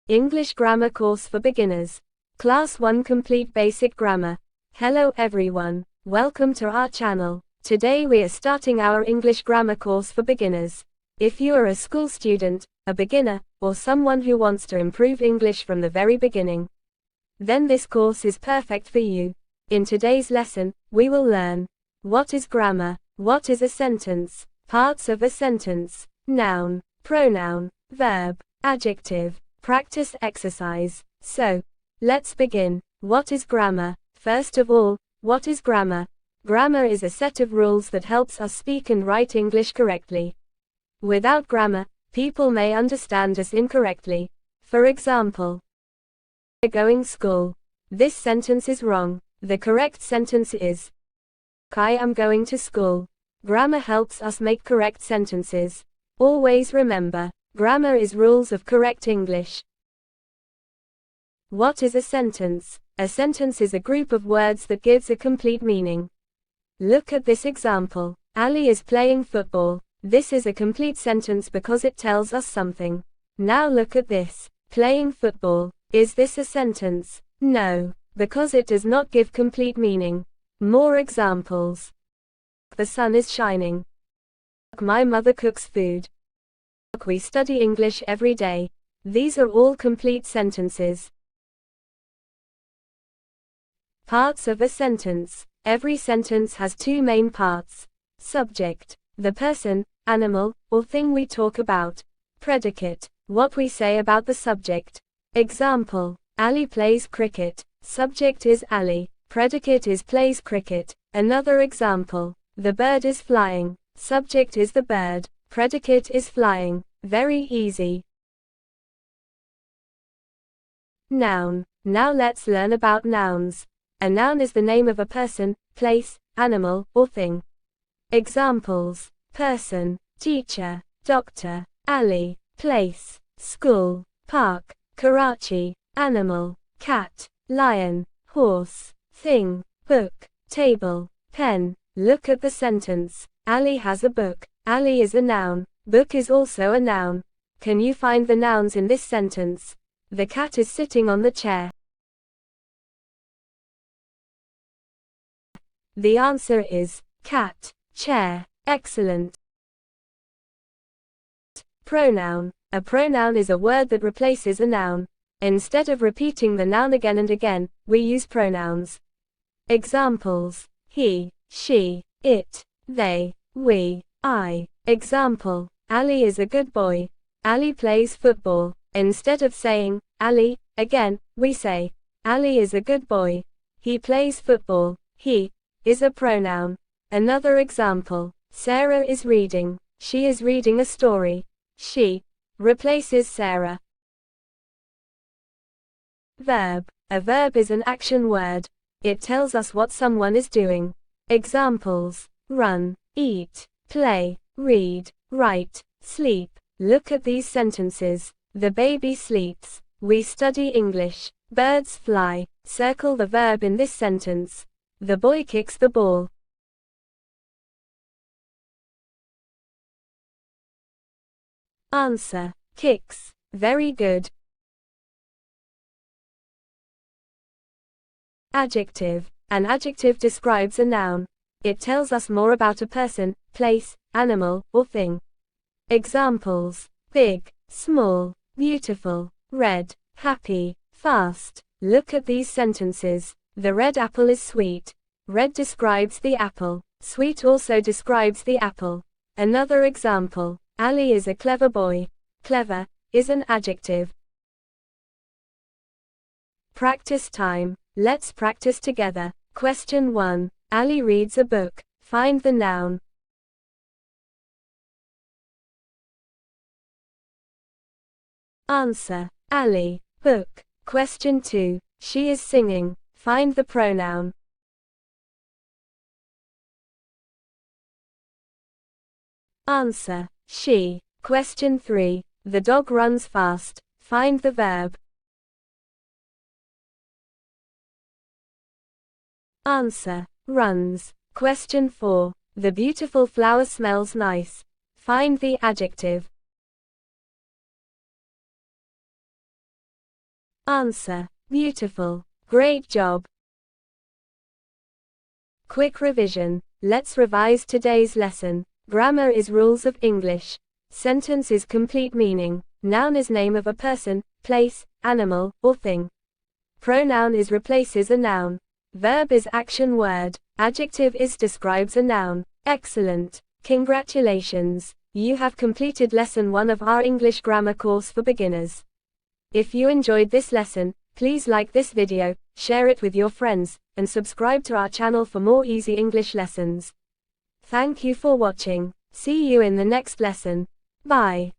English Grammar Course for Beginners. Class 1 Complete Basic Grammar. Hello everyone. Welcome to our channel. Today we are starting our English Grammar Course for Beginners. If you are a school student, a beginner, or someone who wants to improve English from the very beginning, then this course is perfect for you. In today's lesson, we will learn: what is grammar, what is a sentence, parts of a sentence, noun, pronoun, verb, adjective, practice exercise. So, let's begin. What is grammar? First of all, what is grammar? Grammar is a set of rules that helps us speak and write English correctly. Without grammar, people may understand us incorrectly. For example, going school. This sentence is wrong. The correct sentence is, I am going to school. Grammar helps us make correct sentences. Always remember, grammar is rules of correct English. What is a sentence? A sentence is a group of words that gives a complete meaning. Look at this example. Ali is playing football. This is a complete sentence because it tells us something. Now look at this. Playing football. Is this a sentence? No, because it does not give complete meaning. More examples. The sun is shining. My mother cooks food. We study English every day. These are all complete sentences. Parts of a sentence. Every sentence has two main parts. Subject, the person, animal, or thing we talk about. Predicate, what we say about the subject. Example, Ali plays cricket. Subject is Ali. Predicate is plays cricket. Another example, the bird is flying. Subject is the bird. Predicate is flying. Very easy. Noun. Now let's learn about nouns. A noun is the name of a person, place, animal, or thing. Examples: person, teacher, doctor, Ali, place, school, park, Karachi, animal, cat, lion, horse, thing, book, table, pen. Look at the sentence. Ali has a book. Ali is a noun. Book is also a noun. Can you find the nouns in this sentence? The cat is sitting on the chair. The answer is cat, chair. Excellent. Pronoun. A pronoun is a word that replaces a noun. Instead of repeating the noun again and again, we use pronouns. Examples: he, she, it, they, we, I. Example: Ali is a good boy. Ali plays football. Instead of saying Ali again, we say Ali is a good boy. He plays football. He is a pronoun. Another example: Sarah is reading. She is reading a story. She replaces Sarah. Verb. A verb is an action word. It tells us what someone is doing. Examples: run, eat, play, read, write, sleep. Look at these sentences. The baby sleeps. We study English. Birds fly. Circle the verb in this sentence. The boy kicks the ball. Answer: kicks. Very good. Adjective. An adjective describes a noun. It tells us more about a person, place, animal, or thing. Examples: big, small, beautiful, red, happy, fast. Look at these sentences. The red apple is sweet. Red describes the apple. Sweet also describes the apple. Another example: Ali is a clever boy. Clever is an adjective. Practice time. Let's practice together. Question 1. Ali reads a book. Find the noun. Answer: Ali, book. Question 2. She is singing. Find the pronoun. Answer: she. Question 3. The dog runs fast. Find the verb. Answer: runs. Question 4. The beautiful flower smells nice. Find the adjective. Answer. Beautiful. Great job. Quick revision. Let's revise today's lesson. Grammar is rules of English. Sentence is complete meaning. Noun is name of a person, place, animal, or thing. Pronoun is replaces a noun. Verb is action word. Adjective is describes a noun. Excellent. Congratulations. You have completed lesson 1 of our English grammar course for beginners. If you enjoyed this lesson, please like this video, share it with your friends, and subscribe to our channel for more easy English lessons. Thank you for watching. See you in the next lesson. Bye.